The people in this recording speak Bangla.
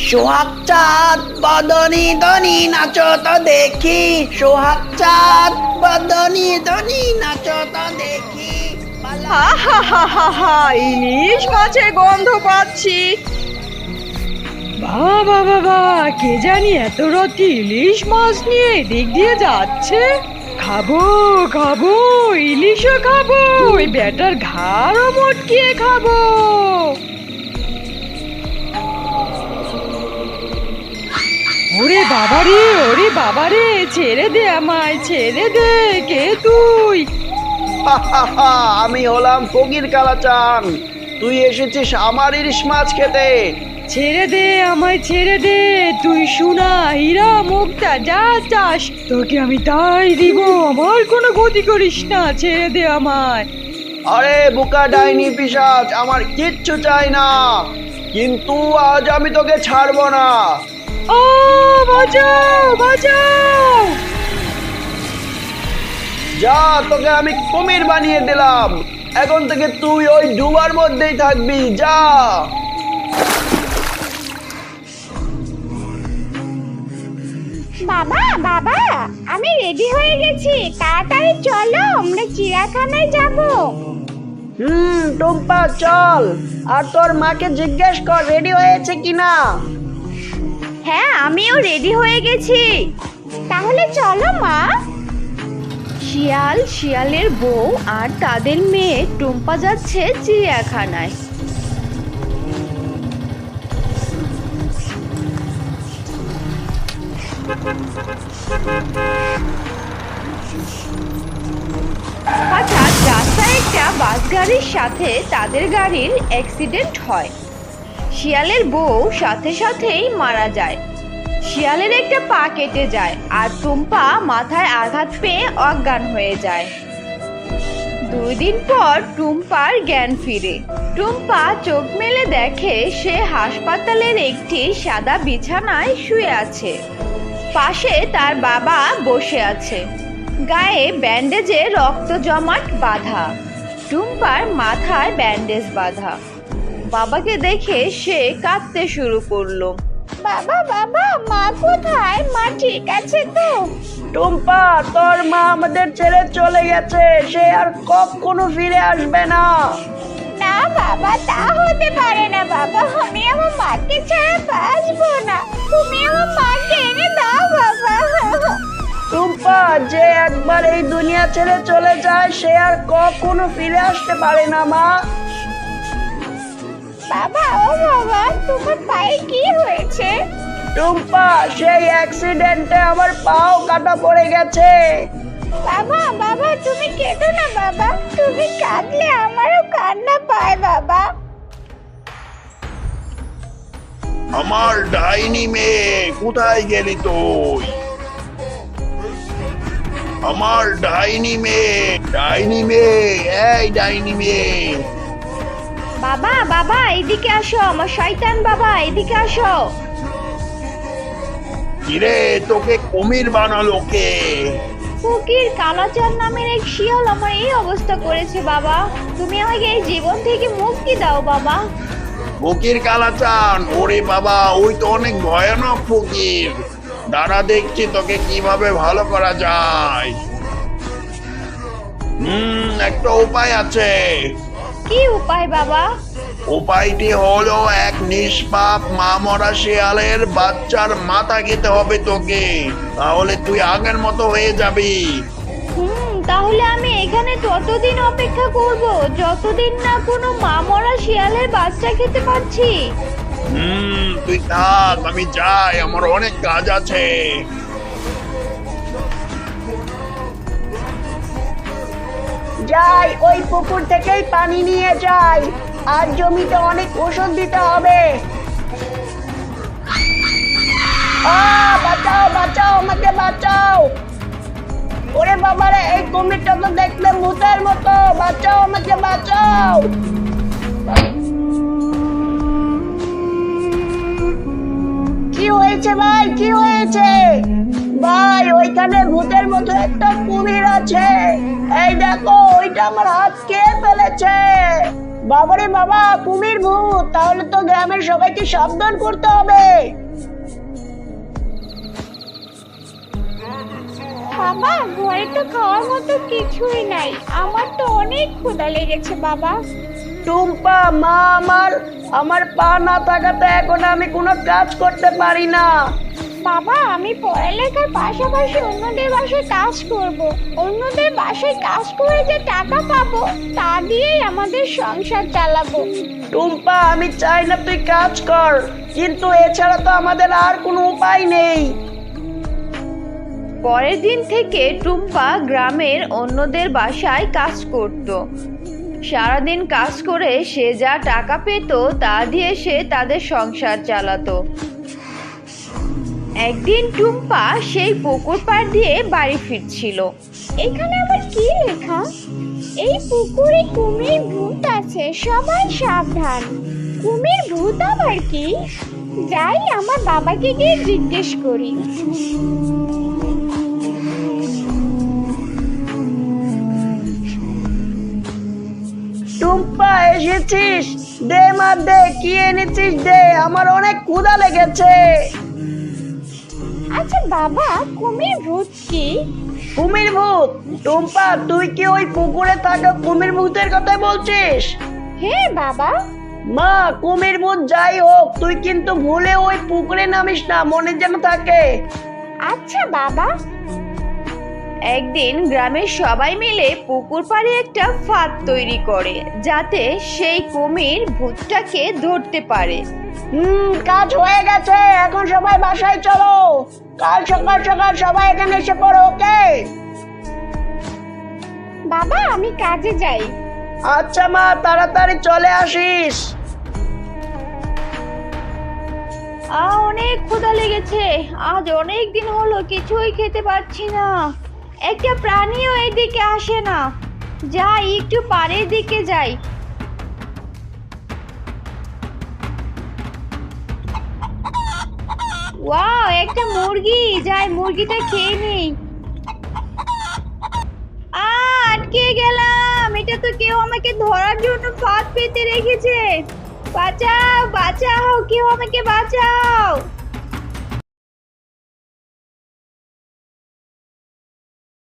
সোহাগ চাঁদ বদনি দনি নাচো তো দেখি, সোহাগ চাঁদ বদনি দনি নাচো তো দেখি। হা হা হা হা হা, ইলিশ মাছের গন্ধ পাচ্ছি। বাবা বাবা, কে জানি এত রাতে ইলিশ মাছ নিয়ে এদিক দিয়ে যাচ্ছে। খাবো খাবো, ইলিশও খাবো, ওই বেটার ঘাড়ও মটকিয়ে খাবো। ওরে বাবারে, ওরে বাবারে, ছেড়ে দে আমায়, ছেড়ে দে। কে তুই? আমি হলাম ফকির কালাচান, তুই এসেছিস আমার ইলিশ মাছ খেতে। ছেড়ে দে আমায়, ছেড়ে দে। তুই সোনা হীরা মুক্তা যা চাস তোকে আমি তাই দিব, আমার কোনো গতি করিস না, ছেড়ে দে আমায়। আরে বুকা ডাইনি পিশাচ, আমার কিচ্ছু চাই না, কিন্তু আজ আমি তোকে ছাড়বো না। ও বাঁচাও বাঁচাও। যা, তোকে আমি কুমির বানিয়ে দিলাম, এখন থেকে তুই ওই ডুবার মধ্যেই থাকবি, যা। বাবা বাবা, আমি রেডি হয়ে গেছি, তাড়াতাড়ি চলো, আমরা চিড়িয়াখানায় যাব। টুম্পা চল, আর তোর মাকে জিজ্ঞেস কর রেডি হয়েছে কিনা। হ্যাঁ, আমিও রেডি হয়ে গেছি। তাহলে চলো মা। শিয়াল, শিয়ালের বউ আর তাদের মেয়ে টুম্পা যাচ্ছে চিড়িয়াখানায়। হঠাৎ রাস্তায় একটা বাস গাড়ির সাথে তাদের গাড়ির অ্যাক্সিডেন্ট হয়। শিয়ালের বউ সাথে সাথেই মারা যায়। শিয়ালের একটা পা কেটে যায় আর টুম্পা মাথায় আঘাত পেয়ে অজ্ঞান হয়ে যায়। 2 দিন পর টুম্পার জ্ঞান ফিরে। টুম্পা চোখ মেলে দেখে সে হাসপাতালের একটি সাদা বিছানায় শুয়ে আছে। পাশে তার বাবা বসে আছে, গায়ে ব্যান্ডেজে রক্ত জমাট বাঁধা। টুম্পার মাথায় ব্যান্ডেজ বাঁধা। বাবাকে দেখে সে কাঁদতে শুরু করলো। বাবা বাবা, মা কোথায়? মা ঠিক আছে তো? টুম্পা, তোর মা আমাদের ছেড়ে চলে গেছে, সে আর কখনো ফিরে আসবে না। না বাবা, তা হতে পারে না বাবা, আমি আমার মাকে ছাড়া বাঁচবো না, তুমি আমার মাকে এনে দাও বাবা। টুম্পা, যে একবার এই দুনিয়া ছেড়ে চলে যায় সে আর কখনো ফিরে আসতে পারে না মা। বাবা, ও বাবা, তোমার পায়ে কি হয়েছে? টুম্পা, সেই অ্যাক্সিডেন্টে আমার পাও কাটা পড়ে গেছে। বাবা বাবা, তুমি কেঁদো না বাবা, তুমি কাঁদলে আমারও কান্না পায় বাবা। আমার ডাইনি মেয়ে, কোথায় গেলি তুই? আমার ডাইনি মেয়ে, ডাইনি মেয়ে, এই ডাইনি মেয়ে। বাবা বাবা, এদিকে আসো, আমার শয়তান বাবা, এদিকে আসো। কিরে, তোকে কুমির বানালো কে? ফকির কালাচাঁদ নামের এক শিয়াল আমার এই অবস্থা করেছে বাবা, তুমি আমাকে এই জীবন থেকে মুক্তি দাও বাবা। ফকির কালাচান? ওরে বাবা, ওই তো অনেক ভয়ানক ফকির। দাঁড়া, দেখছি তোকে কিভাবে ভালো করা যায়। একটা উপায় আছে। কি উপায় বাবা? উপায়টি হলো এক নিষ্পাপ মা মরা শিয়ালের বাচ্চার মাথা খেতে হবে তোকে, তাহলে তুই আগের মতো হয়ে যাবি। তাহলে আমি এখানে ততদিন অপেক্ষা করব যতদিন না কোনো মা মরা শিয়ালের বাচ্চা খেতে পারছি। তুই থাক, আমি যাই, আমার অনেক কাজ আছে। যাই, ওই পুকুর থেকেই পানি নিয়ে যাই, আর জমিতে অনেক ওষুধ দিতে হবে। বাঁচাও বাঁচাও, আমাকে বাঁচাও। ওরে বাবারে, এই কুমিরটা তো দেখতে ভূতের মতো, বাঁচাও আমাকে, বাঁচাও। কি হয়েছে ভাই, কি হয়েছে ভাই? ওইখানে ভূতের মতো একটা কুমির আছে, এই দেখো, ওইটা আমার হাত খেয়ে ফেলেছে। বাবারে বাবা, কুমির ভূত! তাহলে তো গ্রামের সবাইকে সাবধান করতে হবে। বাবা, ঘরে তো খাওয়ার মতো কিছুই নাই। আমার তো অনেক ক্ষুধা লেগেছে বাবা। টুম্পা, মা আমার, আমার পা না থাকাতে এখন আমি কোনো কাজ করতে পারি না। বাবা, আমি পড়ালেখার পাশাপাশি অন্যদের বাসায় কাজ করব। অন্যদের বাসায় কাজ করে যে টাকা পাবো তা দিয়েই আমাদের সংসার চালাবো। টুম্পা, আমি চাই না তুই কাজ কর, কিন্তু এছাড়া তো আমাদের আর কোনো উপায় নেই। পরের দিন থেকে টুম্পা গ্রামের অন্যদের বাসায় কাজ করত। সারাদিন কাজ করে সে যা টাকা পেত তা দিয়ে সে তাদের সংসার চালাতো। একদিন টুম্পা সেই পুকুর পাড় দিয়ে বাড়ি ফিরছিল। এখানে আবার কি লেখা? এই পুকুরে কুমির ভূত আছে, সবাই সাবধান। কুমির ভূত আবার কি? যাই আমার বাবাকে গিয়ে জিজ্ঞেস করি। টুম্পা, এসেছিস? দে মা দে, কি এনেছিস দে, আমার অনেক ক্ষুধা লেগেছে। আচ্ছা বাবা, কুমির ভূত কি? কুমির ভূত? টুম্পা, তুই কি ওই পুকুরে থাকা কুমির ভূতের কথা বলছিস? হ্যাঁ বাবা। মা, কুমির ভূত যাই হোক, তুই কিন্তু ভুলে ওই পুকুরে নামিস না, মনে যেন থাকে। আচ্ছা বাবা। একদিন গ্রামের সবাই মিলে পুকুর পাড়ে একটা ফাঁদ তৈরি করে যাতে সেই কুমির ভূতটাকে ধরতে পারে। কাজ হয়ে গেছে, এখন সবাই বাসায় চলো। কাল সকাল সকাল সবাই এখানে এসে পড়ো, ওকে? বাবা, আমি কাজে যাই। আচ্ছা মা, তাড়াতাড়ি চলে আসিস। অনেক ক্ষুধা লেগেছে, আজ অনেক দিন হলো কিছুই খেতে পারছি না। একটা প্রাণীও এদিকে আসে না। যাই একটু পাড়ের দিকে যাই। ওয়াও, একটা মুরগি, যাই মুরগিটা খেয়ে নেই। আটকে গেলাম, এটা তো কেউ আমাকে ধরার জন্য ফাঁদ পেতে রেখেছে। বাঁচাও বাঁচাও, কেউ আমাকে বাঁচাও।